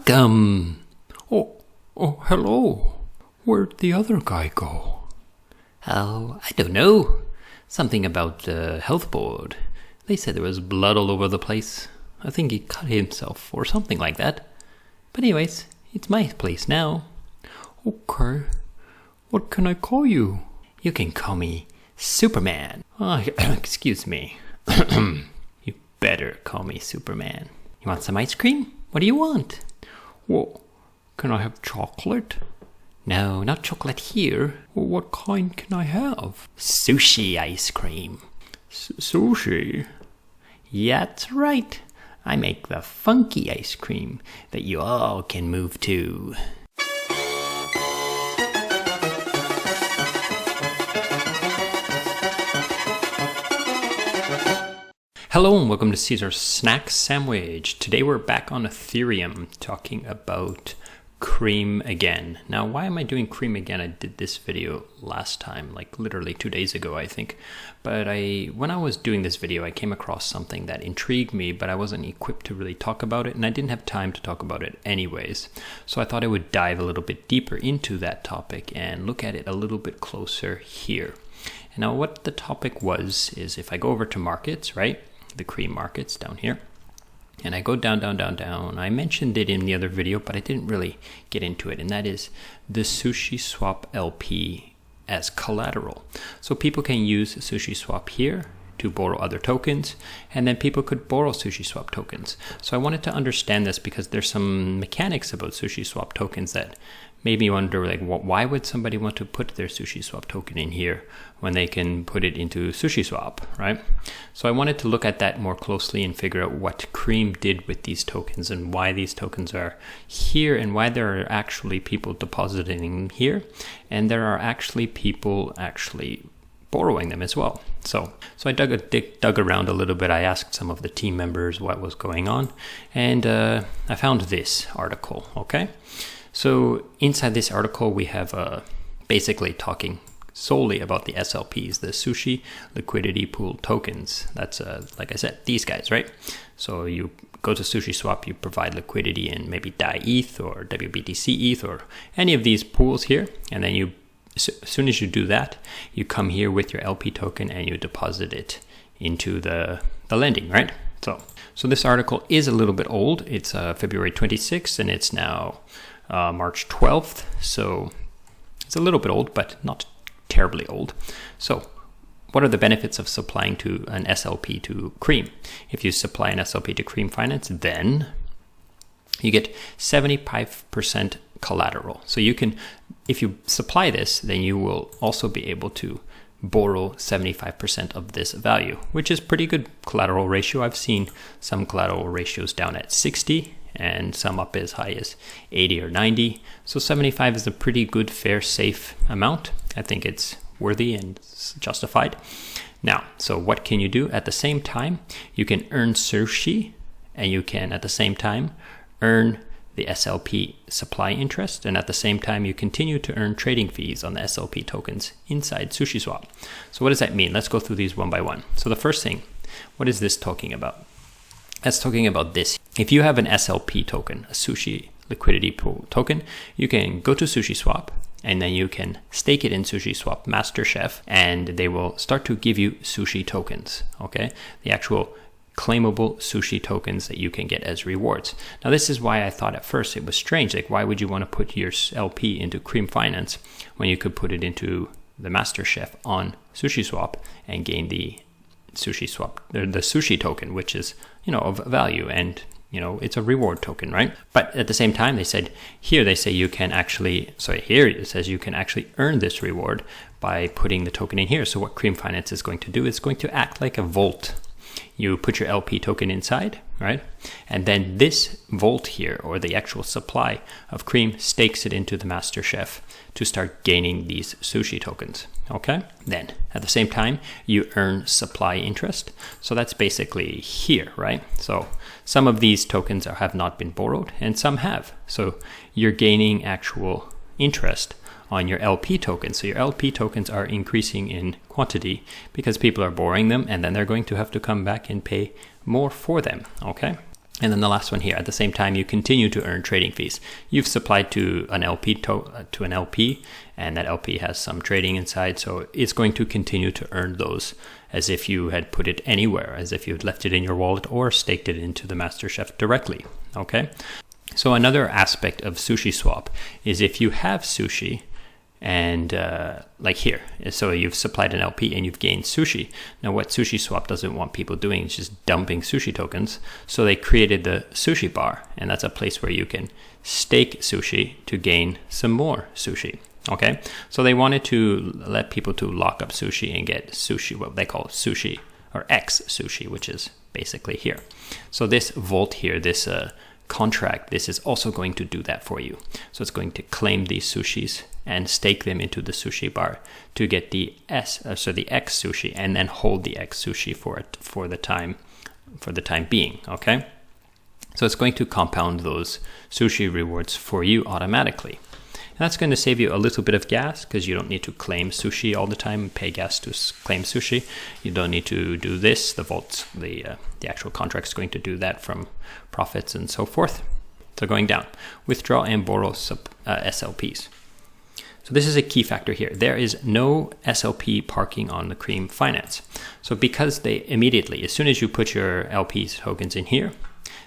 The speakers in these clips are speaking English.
Welcome! Oh, hello. Where'd the other guy go? Oh, I don't know. Something about the health board. They said there was blood all over the place. I think he cut himself or something like that. But anyways, it's my place now. Okay. What can I call you? You can call me Superman. Oh, excuse me. You better call me Superman. You want some ice cream? What do you want? Well, can I have chocolate? No, not chocolate here. Well, what kind can I have? Sushi ice cream. Sushi? Yeah, that's right. I make the funky ice cream that you all can move to. Hello and welcome to Caesar's Snack Sandwich. Today we're back on Ethereum talking about cream again. Now, why am I doing cream again? I did this video last time, like literally 2 days ago, I think. But when I was doing this video, I came across something that intrigued me, but I wasn't equipped to really talk about it, and I didn't have time to talk about it anyways. So I thought I would dive a little bit deeper into that topic and look at it a little bit closer here. And now what the topic was is if I go over to markets, right? The cream markets down here. And I go down. I mentioned it in the other video, but I didn't really get into it. And that is the SushiSwap LP as collateral. So people can use SushiSwap here to borrow other tokens, and then people could borrow SushiSwap tokens. So I wanted to understand this because there's some mechanics about SushiSwap tokens that made me wonder, like, why would somebody want to put their SushiSwap token in here when they can put it into SushiSwap, right? So I wanted to look at that more closely and figure out what Cream did with these tokens and why these tokens are here and why there are actually people depositing here, and there are actually people actually borrowing them as well. So I dug around a little bit. I asked some of the team members what was going on, and I found this article, okay? So inside this article, we have basically talking solely about the SLPs, the Sushi Liquidity Pool tokens. That's, like I said, these guys, right? So you go to SushiSwap, you provide liquidity in maybe DAI ETH or WBTC ETH or any of these pools here. And then as soon as you do that, you come here with your LP token and you deposit it into the lending, right? So this article is a little bit old. It's February 26th and it's now March 12th. So it's a little bit old, but not terribly old. So what are the benefits of supplying to an SLP to Cream? If you supply an SLP to Cream Finance, then you get 75% collateral. So you can, if you supply this, then you will also be able to borrow 75% of this value, which is pretty good collateral ratio. I've seen some collateral ratios down at 60 and some up as high as 80 or 90. So 75 is a pretty good, fair, safe amount. I think it's worthy and justified. Now, so what can you do? At the same time, you can earn Sushi, and you can at the same time earn the SLP supply interest, and at the same time you continue to earn trading fees on the SLP tokens inside SushiSwap. So what does that mean? Let's go through these one by one. So the first thing, what is this talking about? That's talking about this. If you have an SLP token, a Sushi Liquidity Pool token, you can go to SushiSwap and then you can stake it in SushiSwap MasterChef, and they will start to give you sushi tokens, okay? The actual claimable sushi tokens that you can get as rewards. Now, this is why I thought at first it was strange. Like, why would you want to put your LP into Cream Finance when you could put it into the MasterChef on SushiSwap and gain the SushiSwap, the sushi token, which is, of value, and it's a reward token, right? But at the same time, they say you can actually earn this reward by putting the token in here. So what Cream Finance is going to do is going to act like a vault. You put your LP token inside, right? And then this vault here, or the actual supply of Cream, stakes it into the MasterChef to start gaining these sushi tokens, okay? Then, at the same time, you earn supply interest. So that's basically here, right? So some of these tokens have not been borrowed, and some have. So you're gaining actual interest on your LP tokens. So your LP tokens are increasing in quantity because people are borrowing them, and then they're going to have to come back and pay more for them, okay? And then the last one here, at the same time, you continue to earn trading fees. You've supplied to an LP, and that LP has some trading inside, so it's going to continue to earn those as if you had put it anywhere, as if you had left it in your wallet or staked it into the MasterChef directly, okay? So another aspect of SushiSwap is if you have sushi, and like here, so you've supplied an LP and you've gained sushi. Now what SushiSwap doesn't want people doing is just dumping sushi tokens. So they created the sushi bar, and that's a place where you can stake sushi to gain some more sushi. Okay, so they wanted to let people to lock up sushi and get sushi, what they call sushi or X sushi, which is basically here. So this vault here, this contract, this is also going to do that for you. So it's going to claim these sushis and stake them into the sushi bar to get the the X sushi, and then hold the X sushi for the time being. Okay, so it's going to compound those sushi rewards for you automatically. And that's going to save you a little bit of gas, because you don't need to claim sushi all the time and pay gas to claim sushi. You don't need to do this. The vault, the actual contract is going to do that from profits and so forth. So going down, withdraw and borrow SLPs. So this is a key factor here. There is no SLP parking on the Cream Finance. So because they immediately, as soon as you put your LPs tokens in here,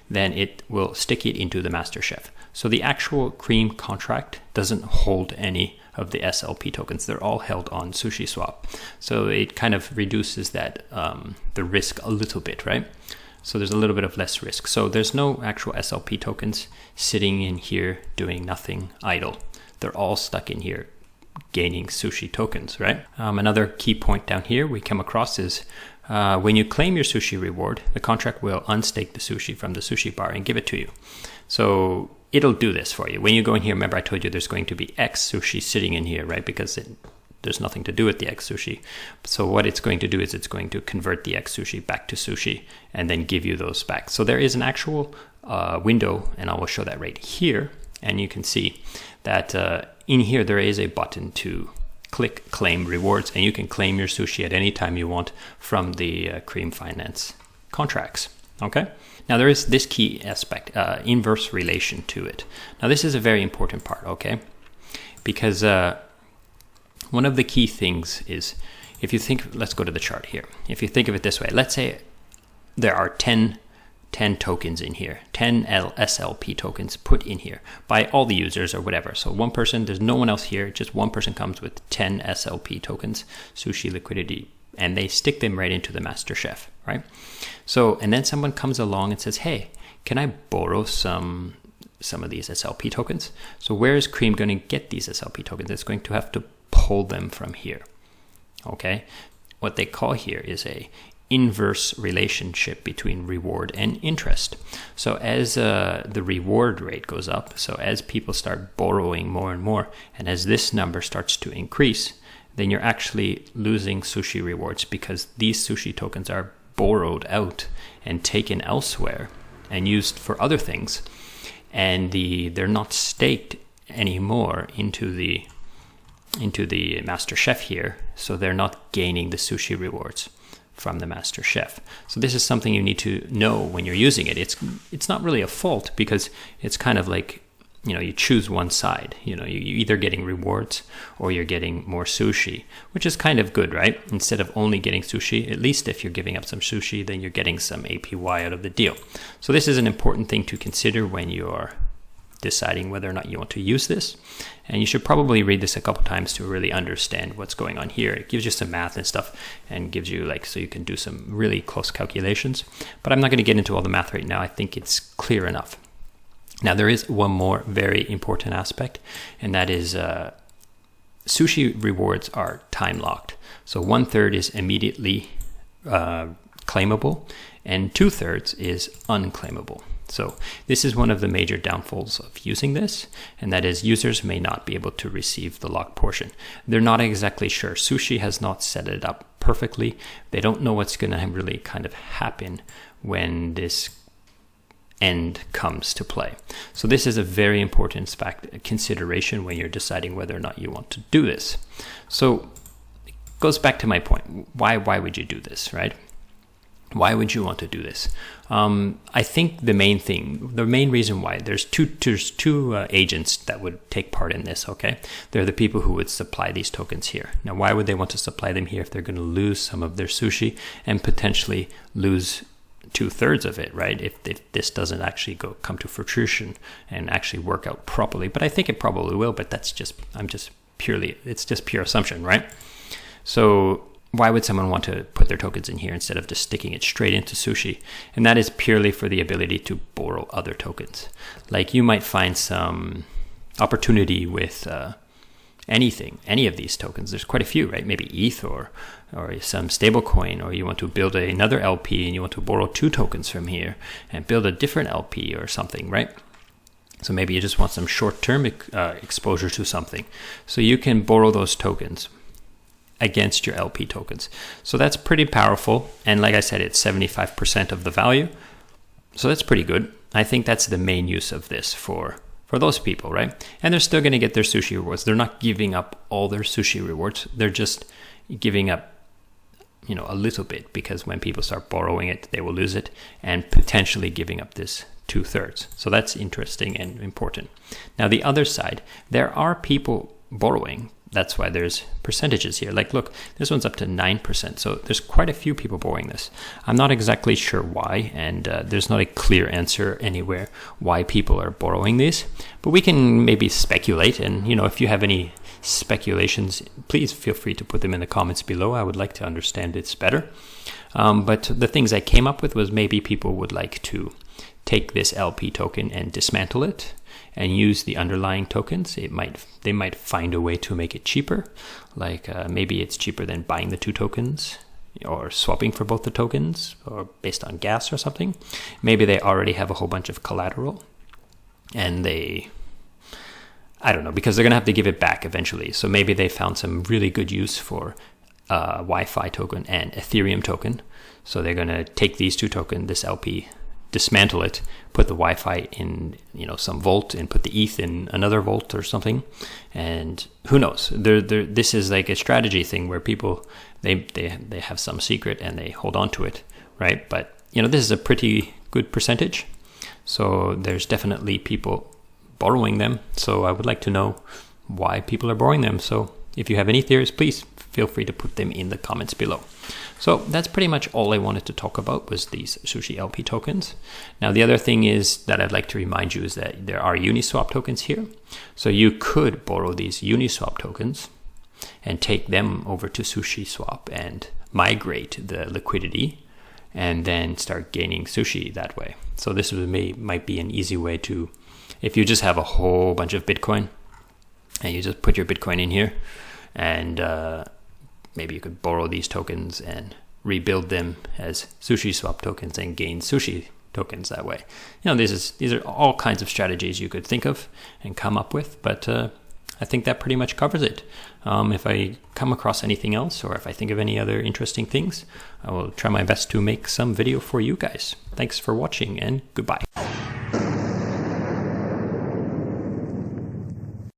then it will stick it into the MasterChef. So the actual Cream contract doesn't hold any of the SLP tokens. They're all held on SushiSwap. So it kind of reduces that the risk a little bit, right? So there's a little bit of less risk. So there's no actual SLP tokens sitting in here doing nothing idle. They're all stuck in here gaining sushi tokens, right? Another key point down here we come across is when you claim your sushi reward, the contract will unstake the sushi from the sushi bar and give it to you. So it'll do this for you. When you go in here, remember I told you there's going to be X sushi sitting in here, right? Because there's nothing to do with the X sushi. So what it's going to do is it's going to convert the X sushi back to sushi and then give you those back. So there is an actual window, and I will show that right here. And you can see that in here there is a button to click claim rewards, and you can claim your sushi at any time you want from the Cream Finance contracts. Okay, now there is this key aspect, inverse relation to it. Now this is a very important part, okay, because one of the key things is, if you think, let's go to the chart here. If you think of it this way, let's say there are 10 tokens in here, 10 SLP tokens put in here by all the users or whatever. So one person, there's no one else here, just one person comes with 10 SLP tokens, sushi liquidity, and they stick them right into the MasterChef, right? So, and then someone comes along and says, hey, can I borrow some of these SLP tokens? So where is Cream going to get these SLP tokens? It's going to have to pull them from here, okay? What they call here is a inverse relationship between reward and interest. So as the reward rate goes up, so as people start borrowing more and more, and as this number starts to increase, then you're actually losing sushi rewards, because these sushi tokens are borrowed out and taken elsewhere and used for other things, and they're not staked anymore into the MasterChef here, so they're not gaining the sushi rewards from the MasterChef. So this is something you need to know when you're using it. It's not really a fault, because it's kind of like, you know, you choose one side. You know, you're either getting rewards or you're getting more sushi, which is kind of good, right? Instead of only getting sushi, at least if you're giving up some sushi, then you're getting some APY out of the deal. So this is an important thing to consider when you're deciding whether or not you want to use this. And you should probably read this a couple times to really understand what's going on here. It gives you some math and stuff, and gives you so you can do some really close calculations. But I'm not going to get into all the math right now. I think it's clear enough. Now there is one more very important aspect, and that is sushi rewards are time locked. So 1/3 is immediately claimable, and 2/3 is unclaimable. So this is one of the major downfalls of using this, and that is users may not be able to receive the locked portion. They're not exactly sure. Sushi has not set it up perfectly. They don't know what's going to really kind of happen when this end comes to play. So this is a very important consideration when you're deciding whether or not you want to do this. So it goes back to my point. Why would you do this, right? Why would you want to do this? I think the main reason why, there's two agents that would take part in this, okay? They're the people who would supply these tokens here. Now, why would they want to supply them here if they're going to lose some of their sushi and potentially lose 2/3 of it, right? If this doesn't actually come to fruition and actually work out properly. But I think it probably will, but it's just pure assumption, right? So why would someone want to put their tokens in here instead of just sticking it straight into Sushi? And that is purely for the ability to borrow other tokens. Like you might find some opportunity with any of these tokens. There's quite a few, right? Maybe ETH or some stable coin, or you want to build another LP and you want to borrow 2 tokens from here and build a different LP or something, right? So maybe you just want some short-term exposure to something. So you can borrow those tokens against your LP tokens. So that's pretty powerful. And like I said, it's 75% of the value. So that's pretty good. I think that's the main use of this for those people, right? And they're still going to get their sushi rewards. They're not giving up all their sushi rewards. They're just giving up, a little bit, because when people start borrowing it, they will lose it, and potentially giving up this 2/3. So that's interesting and important. Now, the other side, there are people borrowing. That's why there's percentages here. Like, look, this one's up to 9%. So there's quite a few people borrowing this. I'm not exactly sure why, and there's not a clear answer anywhere why people are borrowing these. But we can maybe speculate. And, if you have any speculations, please feel free to put them in the comments below. I would like to understand this better. But the things I came up with was maybe people would like to take this LP token and dismantle it and use the underlying tokens. They might find a way to make it cheaper. Like maybe it's cheaper than buying the 2 tokens or swapping for both the tokens, or based on gas or something. Maybe they already have a whole bunch of collateral and I don't know, because they're going to have to give it back eventually. So maybe they found some really good use for Wi-Fi token and Ethereum token. So they're going to take these 2 tokens, this LP, dismantle it, put the Wi-Fi in, some vault, and put the ETH in another vault or something. And who knows? This is like a strategy thing where people, they have some secret and they hold on to it, right? But, this is a pretty good percentage. So there's definitely people borrowing them. So I would like to know why people are borrowing them. So if you have any theories, please feel free to put them in the comments below. So that's pretty much all I wanted to talk about, was these Sushi LP tokens. Now, the other thing is that I'd like to remind you is that there are Uniswap tokens here. So you could borrow these Uniswap tokens and take them over to SushiSwap and migrate the liquidity and then start gaining sushi that way. So this might be an easy way to, if you just have a whole bunch of Bitcoin and you just put your Bitcoin in here, and maybe you could borrow these tokens and rebuild them as SushiSwap tokens and gain sushi tokens that way. These are all kinds of strategies you could think of and come up with, but I think that pretty much covers it. If I come across anything else, or if I think of any other interesting things, I will try my best to make some video for you guys. Thanks for watching, and goodbye.